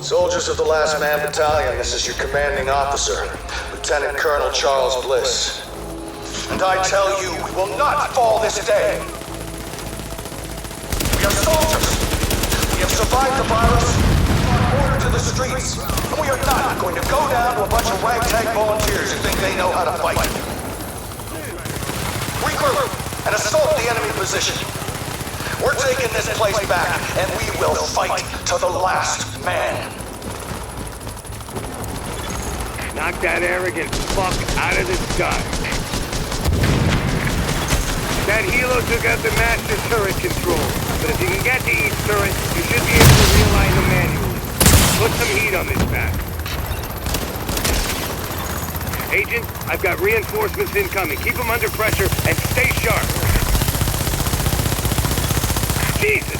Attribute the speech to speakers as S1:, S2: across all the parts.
S1: Soldiers of the Last Man Battalion, this is your commanding officer, Lieutenant Colonel Charles Bliss. And I tell you, we will not fall this day. We are soldiers. We have survived the virus, brought order to the streets, and we are not going to go down to a bunch of ragtag volunteers who think they know how to fight. Regroup and assault the enemy position. We're taking this place back, and we will fight to the last man.
S2: Knock that arrogant fuck out of the sky. That helo took out the master turret control, but if you can get to each turret, you should be able to realign them manually. Put some heat on this back. Agent, I've got reinforcements incoming. Keep them under pressure and stay sharp. Jesus!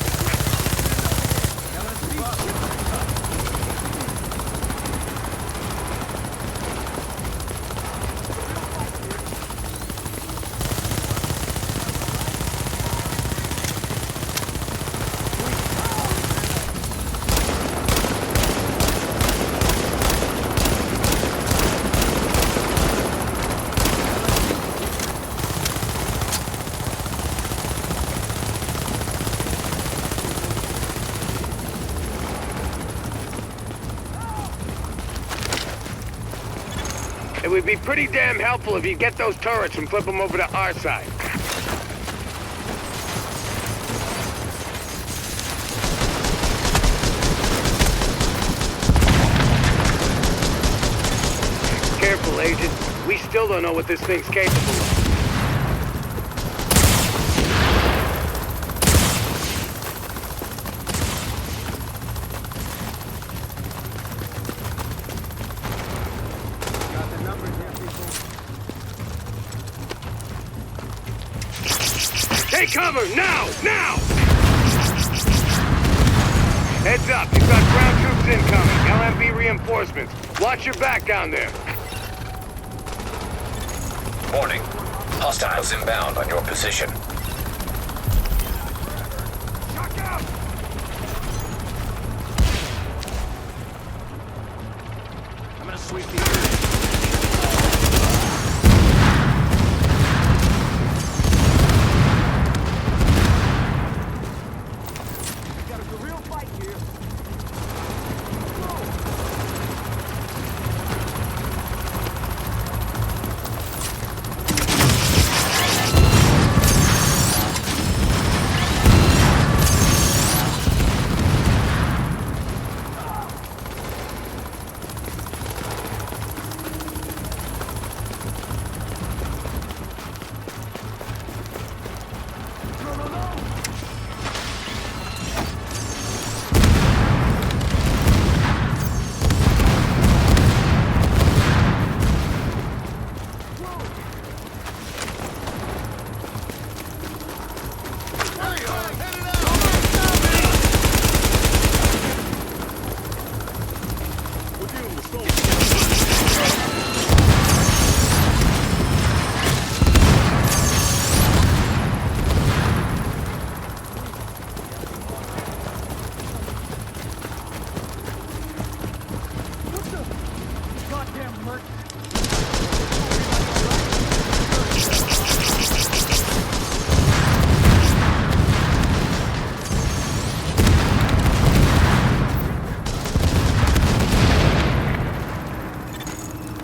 S2: It would be pretty damn helpful if you get those turrets and flip them over to our side. Careful, Agent. We still don't know what this thing's capable of. Take cover, now! Now! Heads up, you've got ground troops incoming. LMB reinforcements. Watch your back down there.
S3: Warning. Hostiles inbound on your position.
S2: Shock out! I'm gonna sweep the area.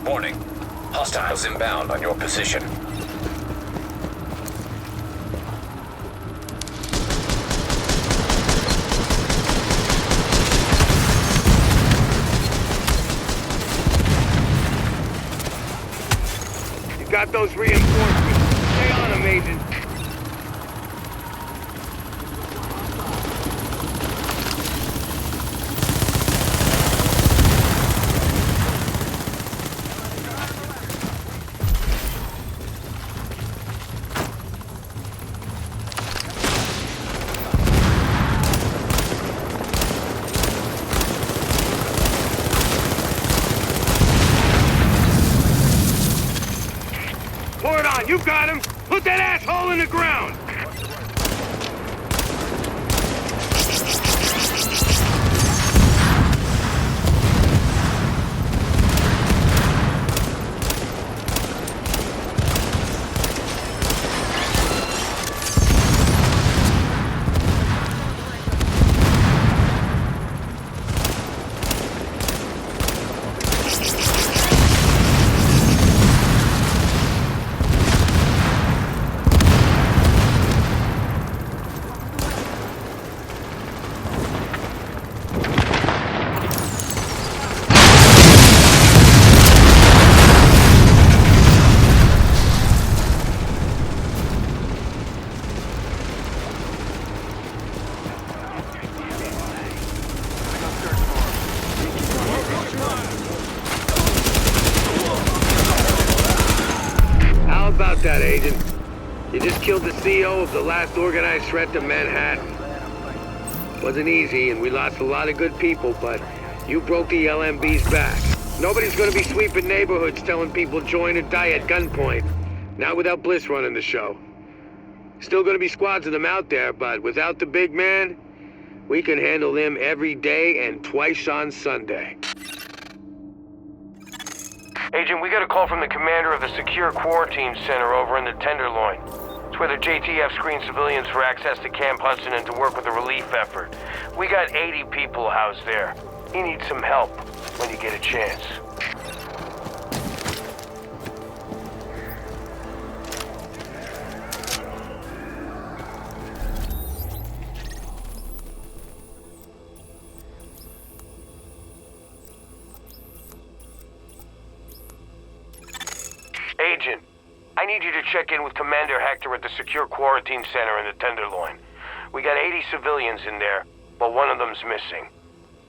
S3: Warning. Hostiles inbound on your position.
S2: You got those reinforcements. Stay on them, Agent. Pour it on, you got him! Put that asshole in the ground! that, Agent. You just killed the CEO of the last organized threat to Manhattan. Wasn't easy, and we lost a lot of good people, but you broke the LMB's back. Nobody's gonna be sweeping neighborhoods telling people join or die at gunpoint. Not without Bliss running the show. Still gonna be squads of them out there, but without the big man, we can handle them every day and twice on Sunday. Agent, we got a call from the commander of the Secure Quarantine Center over in the Tenderloin. It's where the JTF screens civilians for access to Camp Hudson and to work with the relief effort. We got 80 people housed there. You need some help when you get a chance. Agent, I need you to check in with Commander Hector at the Secure Quarantine Center in the Tenderloin. We got 80 civilians in there, but one of them's missing.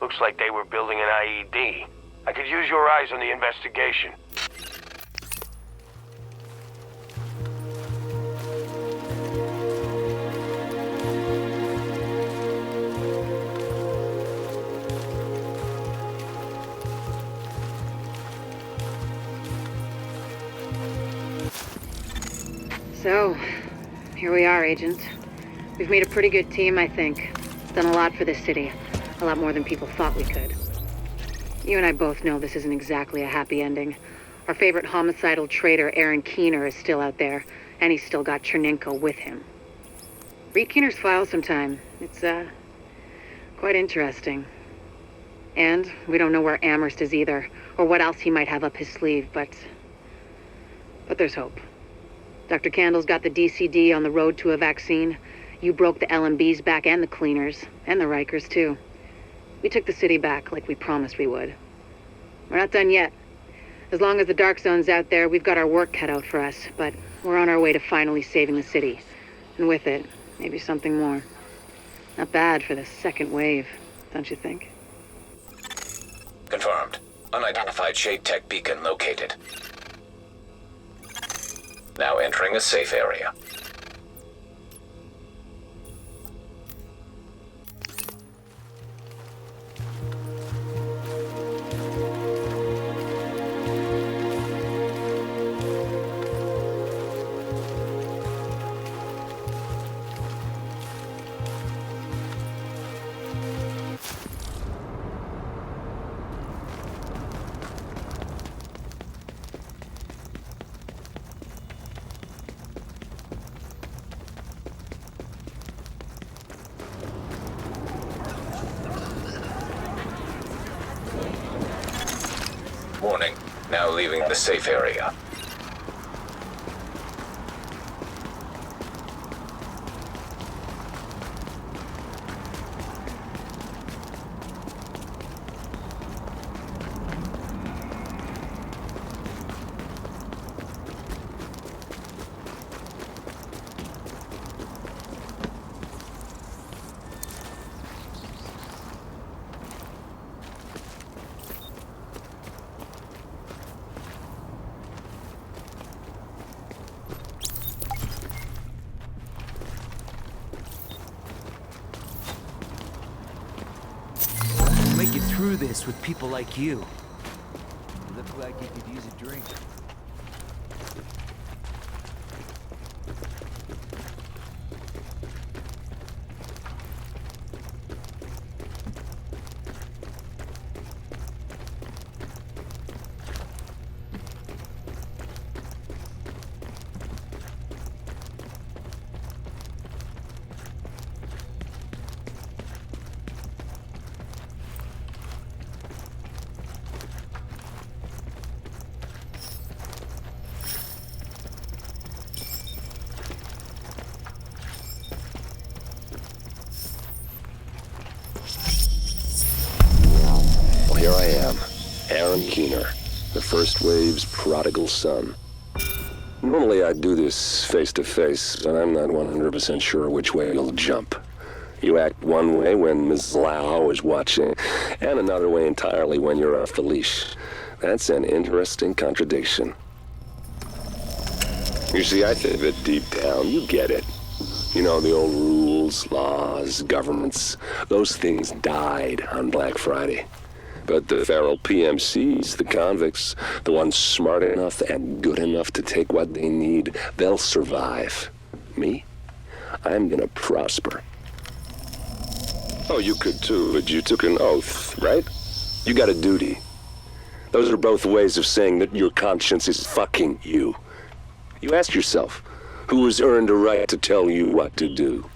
S2: Looks like they were building an IED. I could use your eyes on the investigation.
S4: So, here we are, Agent. We've made a pretty good team, I think. Done a lot for this city. A lot more than people thought we could. You and I both know this isn't exactly a happy ending. Our favorite homicidal traitor, Aaron Keener, is still out there, and he's still got Chernenko with him. Read Keener's file sometime. It's, quite interesting. And we don't know where Amherst is either, or what else he might have up his sleeve, but there's hope. Dr. Candle's got the DCD on the road to a vaccine. You broke the LMB's back and the cleaners, and the Rikers too. We took the city back like we promised we would. We're not done yet. As long as the Dark Zone's out there, we've got our work cut out for us, but we're on our way to finally saving the city. And with it, maybe something more. Not bad for the second wave, don't you think?
S3: Confirmed. Unidentified Shade Tech beacon located. Now entering a safe area. Warning, now leaving the safe area.
S5: Make it through this with people like you. You look like you could use a drink.
S6: Here I am, Aaron Keener, the first wave's prodigal son. Normally I'd do this face-to-face, but I'm not 100% sure which way you'll jump. You act one way when Ms. Lau is watching, and another way entirely when you're off the leash. That's an interesting contradiction. You see, I think that deep down, you get it. You know, the old rules, laws, governments, those things died on Black Friday. But the feral PMCs, the convicts, the ones smart enough and good enough to take what they need, they'll survive. Me? I'm gonna prosper. Oh, you could too, but you took an oath, right? You got a duty. Those are both ways of saying that your conscience is fucking you. You ask yourself, who has earned a right to tell you what to do?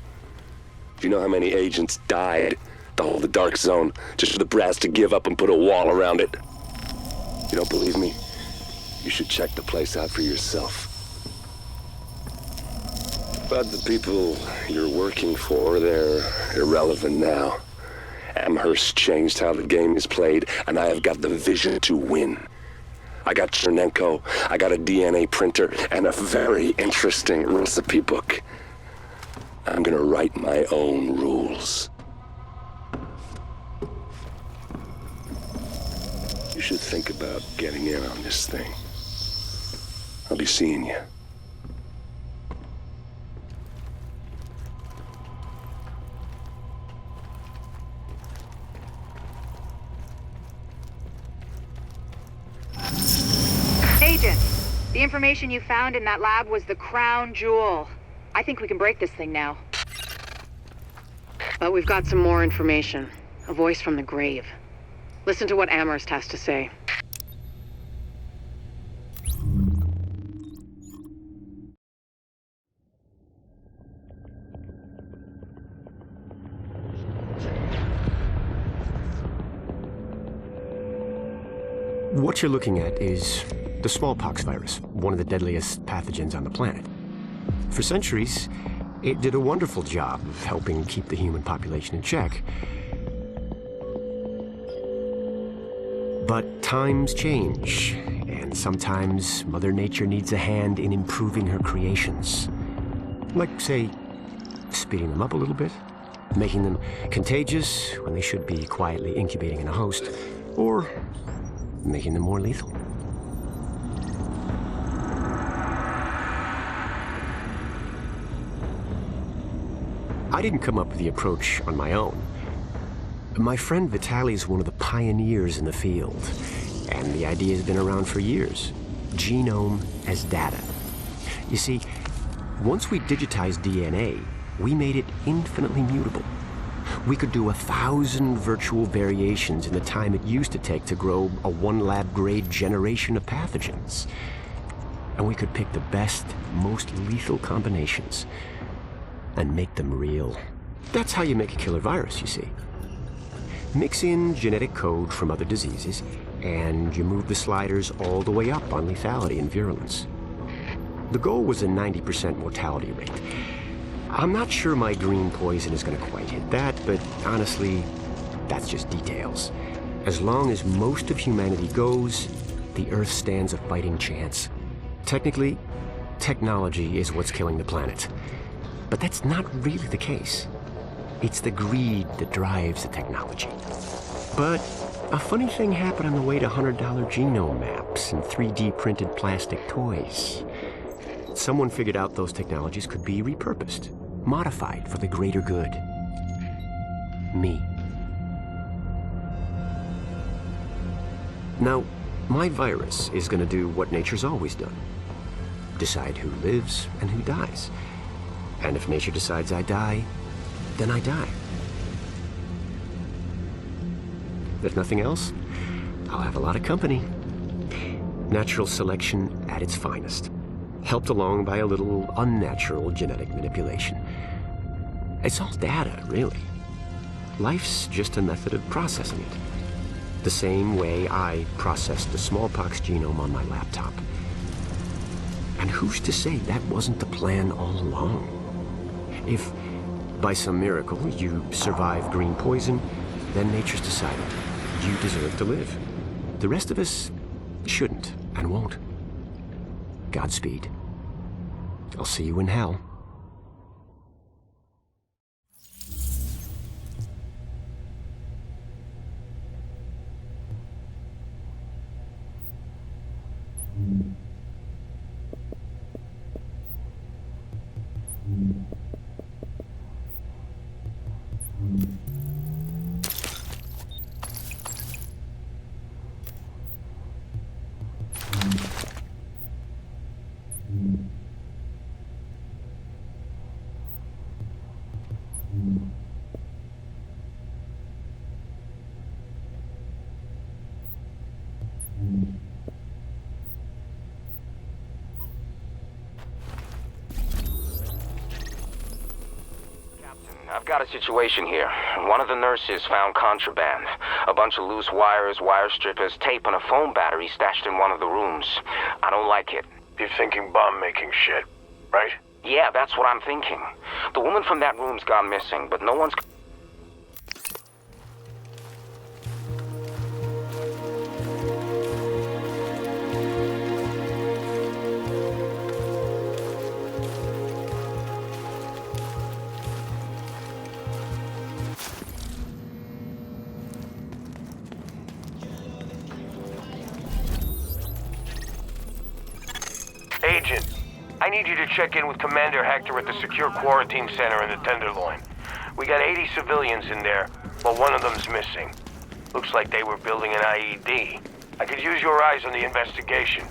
S6: Do you know how many agents died to hold the Dark Zone just for the brass to give up and put a wall around it? You don't believe me? You should check the place out for yourself. But the people you're working for, they're irrelevant now. Amherst changed how the game is played, and I have got the vision to win. I got Chernenko, I got a DNA printer, and a very interesting recipe book. I'm gonna write my own rules. You should think about getting in on this thing. I'll be seeing you.
S4: Agent, the information you found in that lab was the crown jewel. I think we can break this thing now. But we've got some more information. A voice from the grave. Listen to what Amherst has to say.
S7: What you're looking at is the smallpox virus, one of the deadliest pathogens on the planet. For centuries, it did a wonderful job of helping keep the human population in check. But times change, and sometimes Mother Nature needs a hand in improving her creations. Like, say, speeding them up a little bit, making them contagious when they should be quietly incubating in a host, or making them more lethal. I didn't come up with the approach on my own. My friend Vitaly's one of the pioneers in the field, and the idea has been around for years. Genome as data. You see, once we digitized DNA, we made it infinitely mutable. We could do 1,000 virtual variations in the time it used to take to grow a 1 lab-grade generation of pathogens. And we could pick the best, most lethal combinations and make them real. That's how you make a killer virus, you see. Mix in genetic code from other diseases, and you move the sliders all the way up on lethality and virulence. The goal was a 90% mortality rate. I'm not sure my green poison is going to quite hit that, but honestly, that's just details. As long as most of humanity goes, the Earth stands a fighting chance. Technically, technology is what's killing the planet. But that's not really the case. It's the greed that drives the technology. But a funny thing happened on the way to $100 genome maps and 3D printed plastic toys. Someone figured out those technologies could be repurposed, modified for the greater good. Me. Now, my virus is going to do what nature's always done. Decide who lives and who dies. And if nature decides I die, then I die. If nothing else, I'll have a lot of company. Natural selection at its finest. Helped along by a little unnatural genetic manipulation. It's all data, really. Life's just a method of processing it. The same way I processed the smallpox genome on my laptop. And who's to say that wasn't the plan all along? If, by some miracle, you survive green poison, then nature's decided you deserve to live. The rest of us shouldn't and won't. Godspeed. I'll see you in hell.
S8: got a situation here. One of the nurses found contraband. A bunch of loose wires, wire strippers, tape, and a phone battery stashed in one of the rooms. I don't like it.
S2: You're thinking bomb-making shit, right?
S8: Yeah, that's what I'm thinking. The woman from that room's gone missing, but no one's...
S2: Agent, I need you to check in with Commander Hector at the secure quarantine center in the Tenderloin. We got 80 civilians in there, but one of them's missing. Looks like they were building an IED. I could use your eyes on the investigation.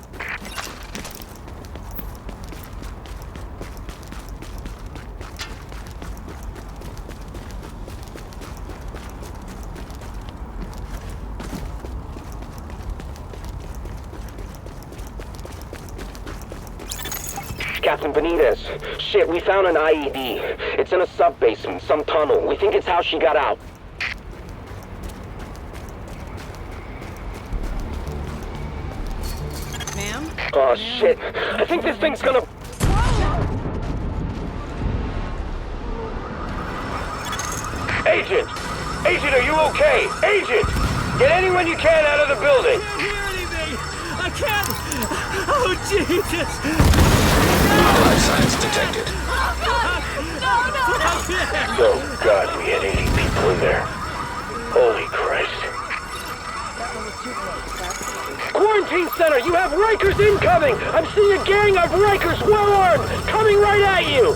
S8: Captain Benitez. Shit, we found an IED. It's in a sub-basement, some tunnel. We think it's how she got out.
S9: Ma'am?
S8: Oh, shit. I think this thing's gonna...
S2: Agent! Agent, are you okay? Agent! Get anyone you can out of the building!
S9: I can't hear anything! I can't! Oh, Jesus!
S3: Life signs detected.
S2: Oh, God, we had 80 people in there. Holy Christ. Quarantine center, you have Rikers incoming! I'm seeing a gang of Rikers well armed, coming right at you!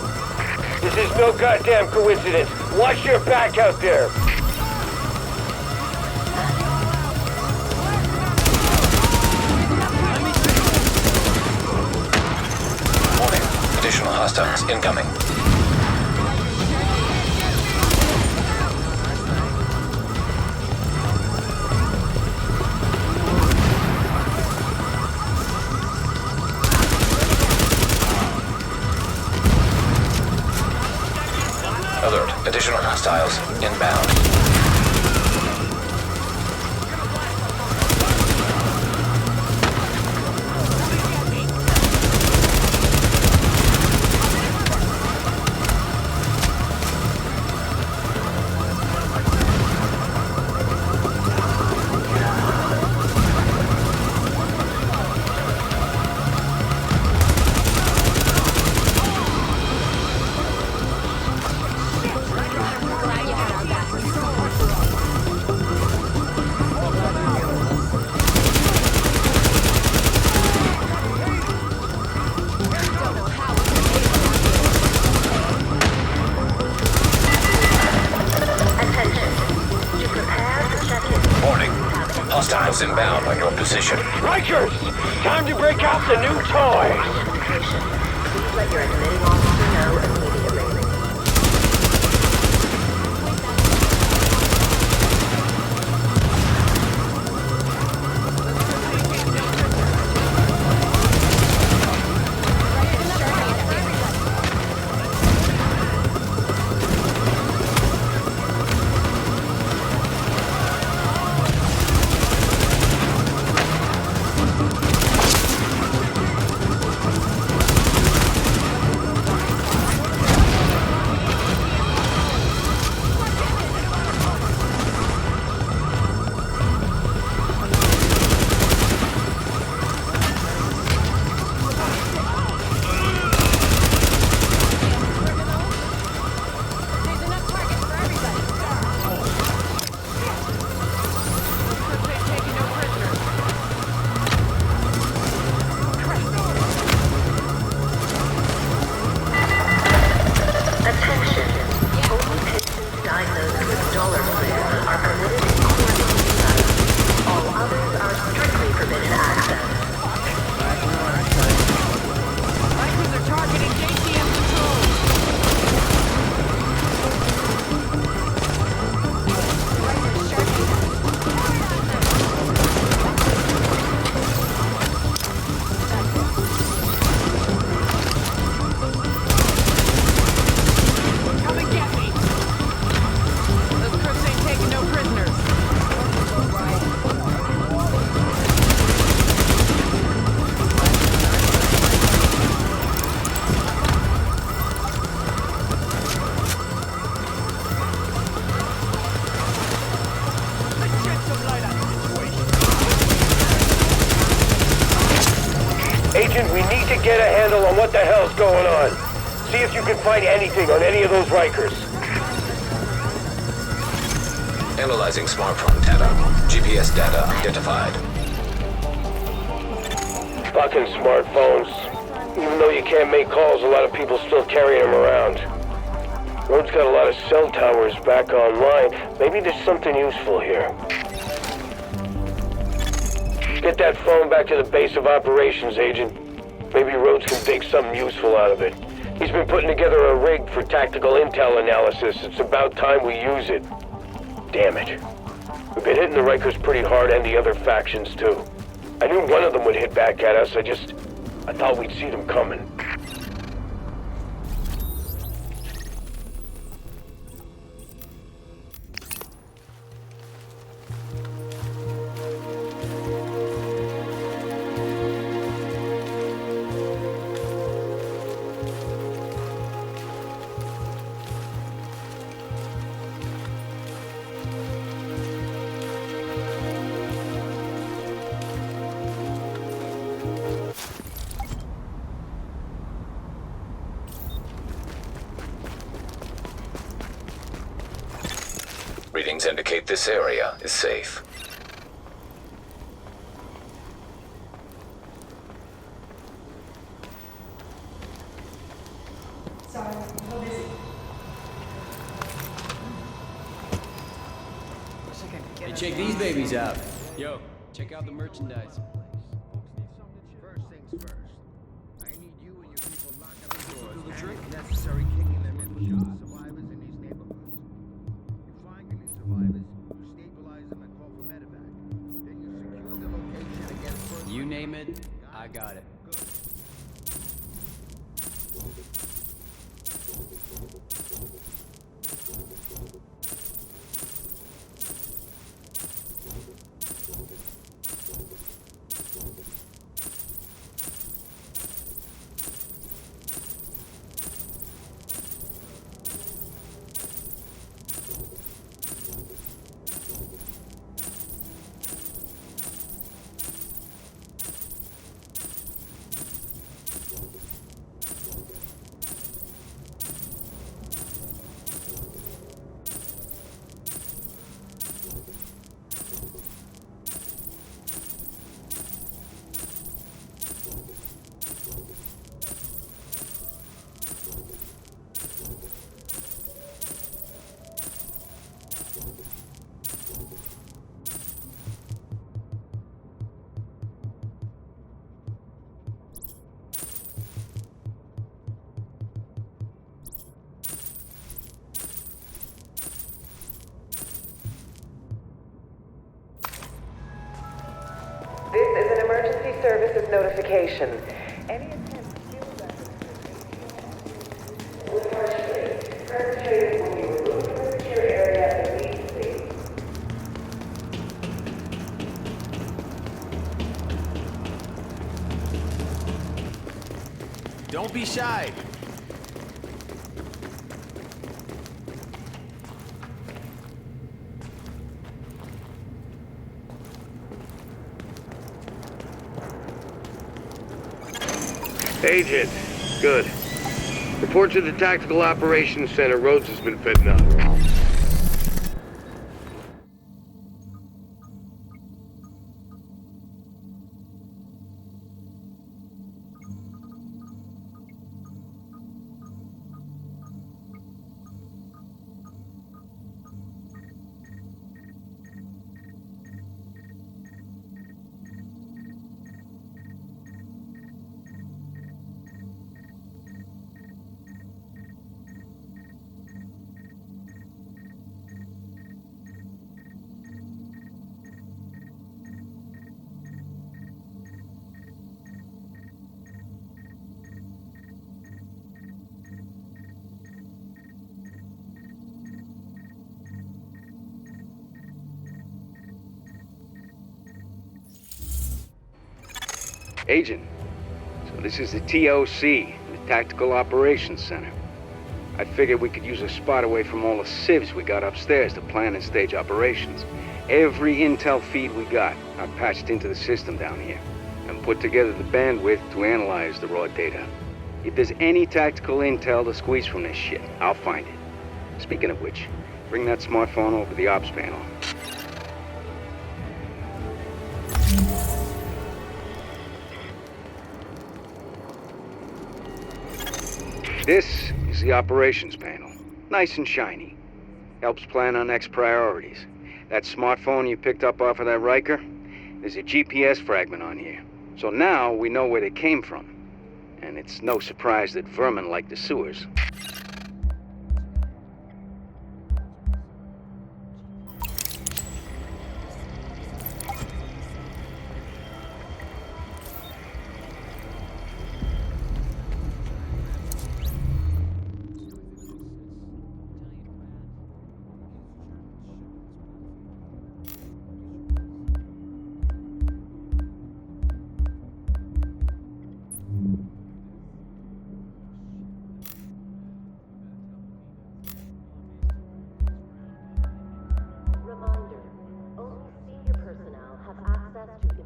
S2: This is no goddamn coincidence. Watch your back out there.
S3: Warning. Additional hostiles incoming. Alert. Additional hostiles inbound. Hostiles inbound on your position.
S2: Rikers! Time to break out the new toys!
S10: Please let your admitting officer know immediately.
S2: Agent, we need to get a handle on what the hell's going on. See if you can find anything on any of those Rikers.
S3: Analyzing smartphone data. GPS data identified.
S2: Fucking smartphones. Even though you can't make calls, a lot of people still carrying them around. Road's got a lot of cell towers back online. Maybe there's something useful here. Get that phone back to the base of operations, Agent. Maybe Rhodes can dig something useful out of it. He's been putting together a rig for tactical intel analysis. It's about time we use it. Damn it. We've been hitting the Rikers pretty hard and the other factions, too. I knew one of them would hit back at us. I thought we'd see them coming.
S3: Readings indicate this area is safe.
S10: Sorry, so busy.
S5: Hey, check these babies out. Yo, check out the merchandise.
S11: First things first. I need you and your people locked up the doors. And necessary kicking them in with survivors in these neighborhoods. You find any survivors, you stabilize them and call for medevac. Then you secure the location against further...
S5: You name it, I got it.
S11: Good.
S10: This is an emergency services notification. Any attempt to steal weapons will partially. Perpetrators will be removed from the secure area immediately.
S5: Don't be shy.
S2: Agent, good. Report to the Tactical Operations Center. Rhodes has been fitting up. Agent, so this is the TOC, the Tactical Operations Center. I figured we could use a spot away from all the civs we got upstairs to plan and stage operations. Every intel feed we got, I patched into the system down here. And put together the bandwidth to analyze the raw data. If there's any tactical intel to squeeze from this shit, I'll find it. Speaking of which, bring that smartphone over to the ops panel. This is the operations panel. Nice and shiny. Helps plan our next priorities. That smartphone you picked up off of that Riker, there's a GPS fragment on here. So now we know where they came from. And it's no surprise that vermin like the sewers.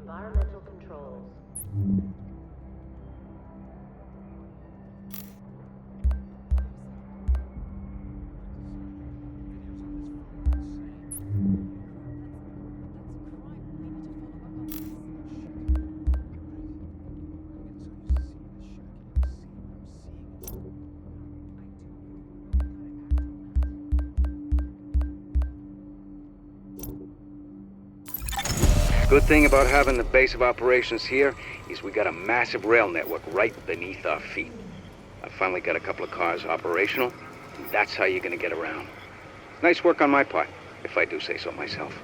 S12: Environmental controls.
S2: Good thing about having the base of operations here is we got a massive rail network right beneath our feet. I finally got a couple of cars operational, and that's how you're gonna get around. Nice work on my part, if I do say so myself.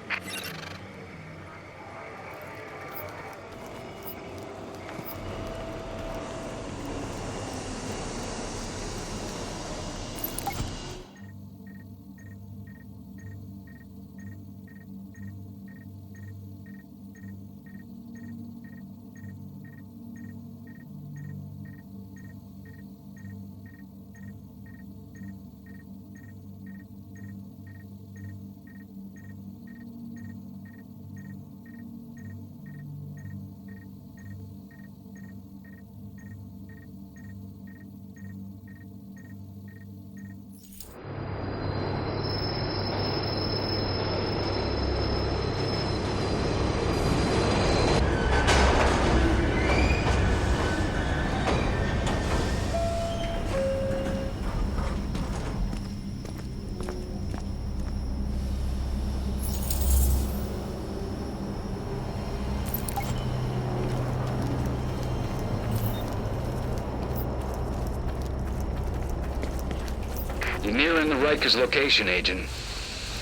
S13: You're nearing the Riker's location, Agent.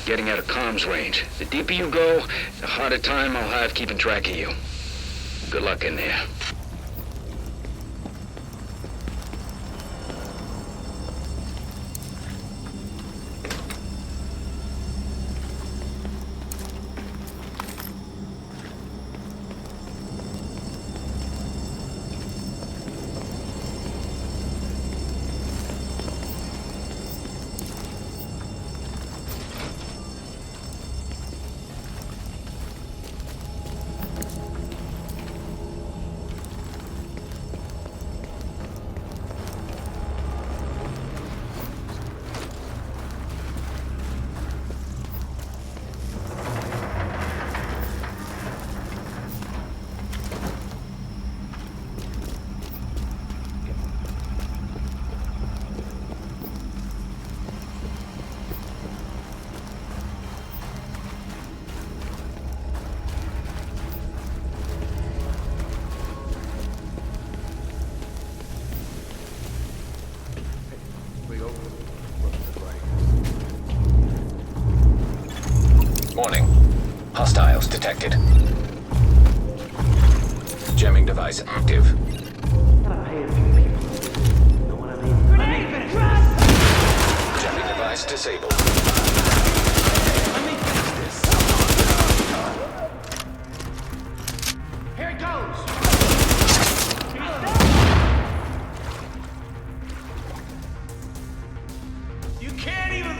S13: Getting out of comms range. The deeper you go, the harder time I'll have keeping track of you. Good luck in there.
S3: Warning. Hostiles detected. Jamming device active. Jamming device disabled.
S11: Here it goes! You can't even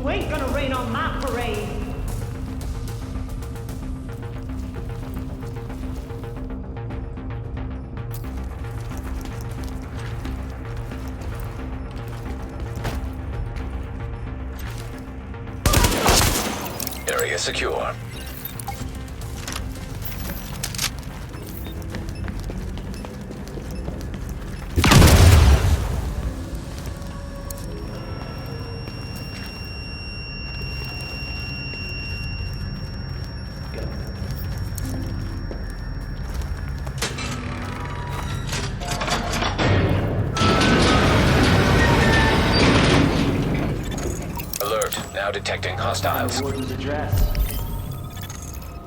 S14: You ain't gonna rain on my parade.
S3: Area secure. Alert, now detecting hostiles.
S9: Warden's address.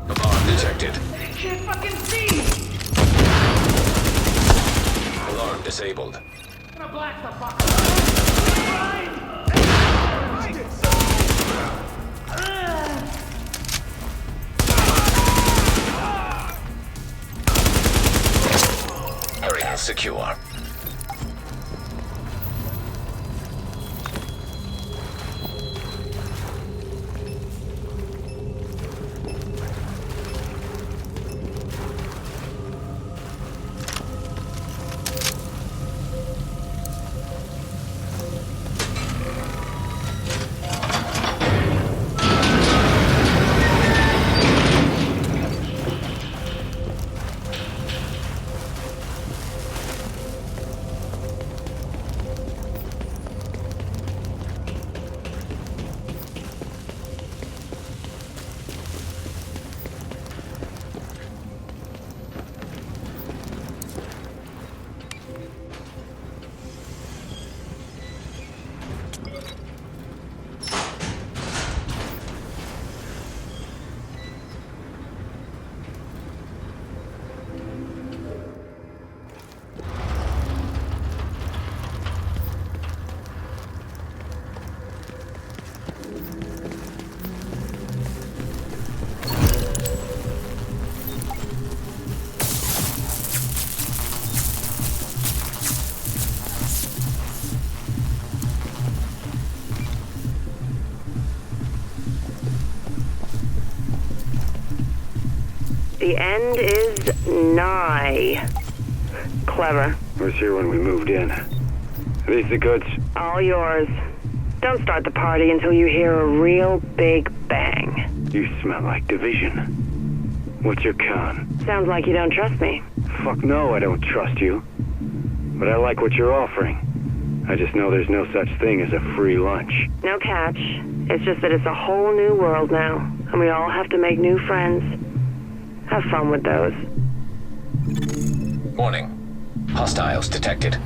S3: Alarm detected.
S14: Can't fucking see!
S3: Alarm disabled.
S14: Gonna blast the fucker!
S3: Area secure.
S10: The end is nigh. Clever.
S15: Was here when we moved in. Are these the goods?
S10: All yours. Don't start the party until you hear a real big bang.
S15: You smell like division. What's your con?
S10: Sounds like you don't trust me.
S15: Fuck no, I don't trust you. But I like what you're offering. I just know there's no such thing as a free lunch.
S10: No catch. It's just that it's a whole new world now, and we all have to make new friends. Have fun with those.
S3: Warning. Hostiles detected.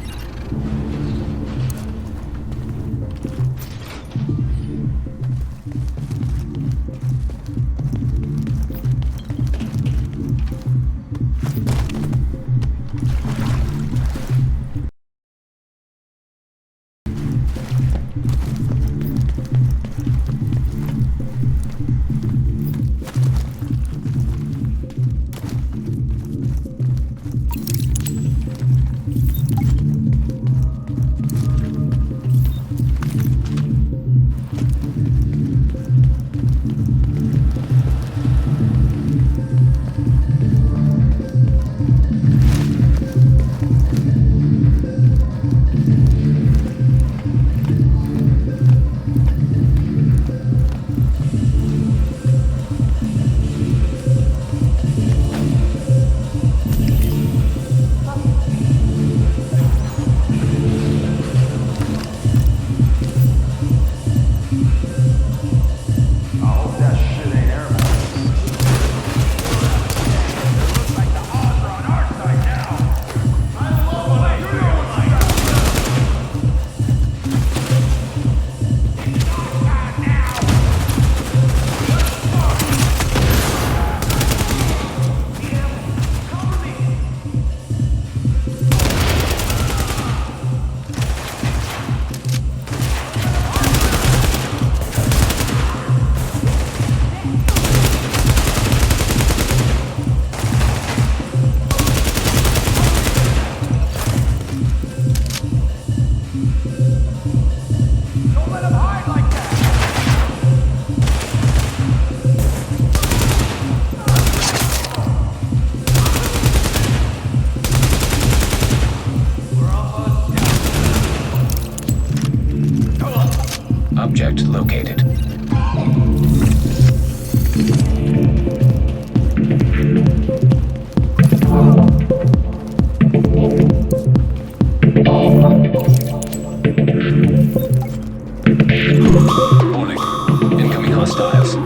S3: located. Warning. Incoming hostiles.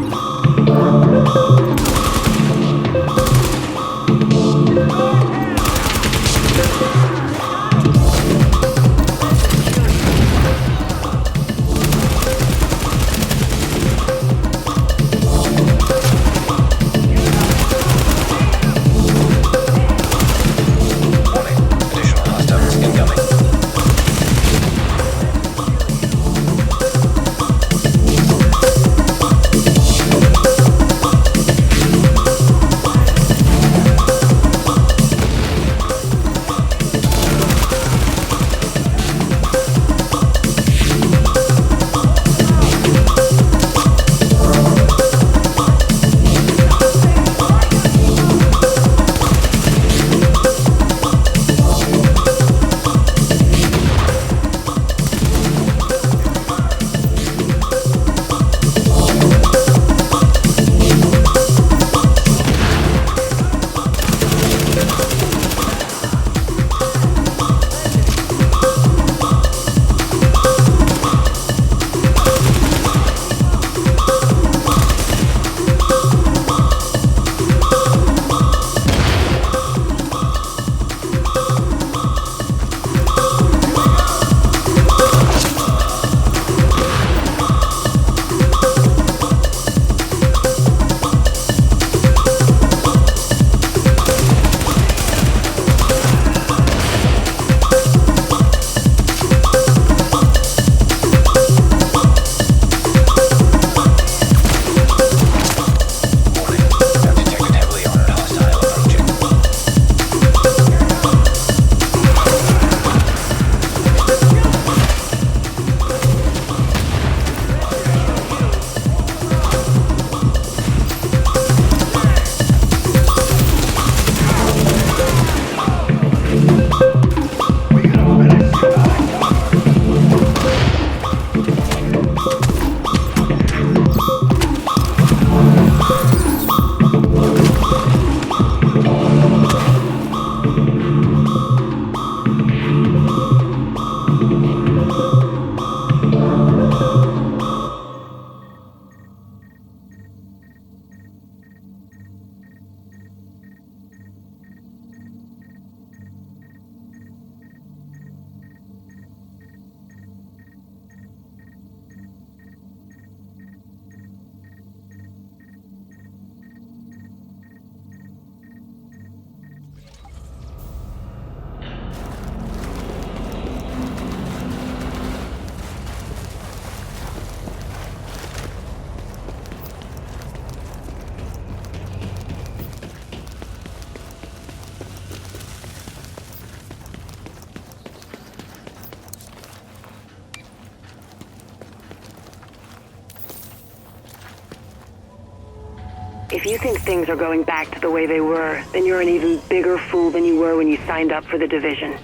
S10: If you think things are going back to the way they were, then you're an even bigger fool than you were when you signed up for the Division.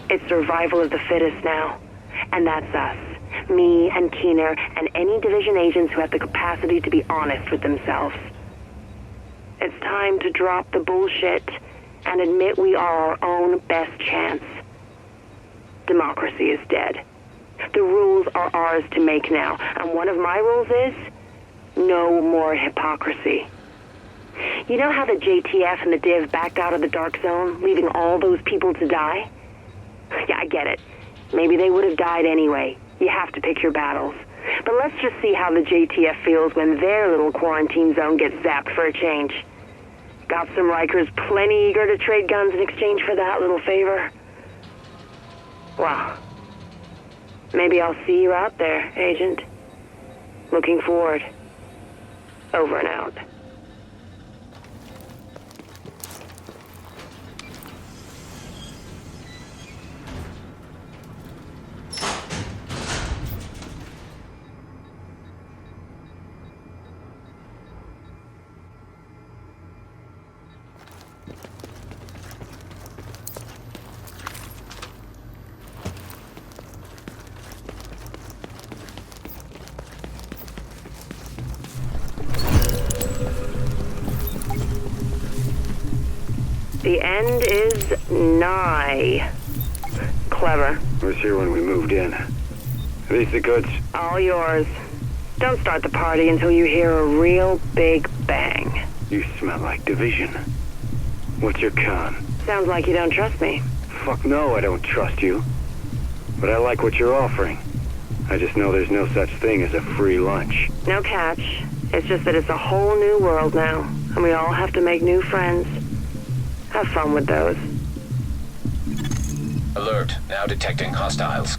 S10: It's survival of the fittest now. And that's us. Me and Keener and any Division agents who have the capacity to be honest with themselves. It's time to drop the bullshit and admit we are our own best chance. Democracy is dead. The rules are ours to make now, and one of my rules is no more hypocrisy. You know how the JTF and the Div backed out of the Dark Zone, leaving all those people to die? Yeah, I get it. Maybe they would have died anyway. You have to pick your battles. But let's just see how the JTF feels when their little quarantine zone gets zapped for a change. Got some Rikers plenty eager to trade guns in exchange for that little favor? Well, maybe I'll see you out there, Agent. Looking forward. Over and out. The end is nigh. Clever.
S15: I was here when we moved in. Are these the goods?
S10: All yours. Don't start the party until you hear a real big bang.
S15: You smell like division. What's your con?
S10: Sounds like you don't trust me.
S15: Fuck no, I don't trust you. But I like what you're offering. I just know there's no such thing as a free lunch.
S10: No catch. It's just that it's a whole new world now, and we all have to make new friends. Have fun with those.
S3: Alert. Now detecting hostiles.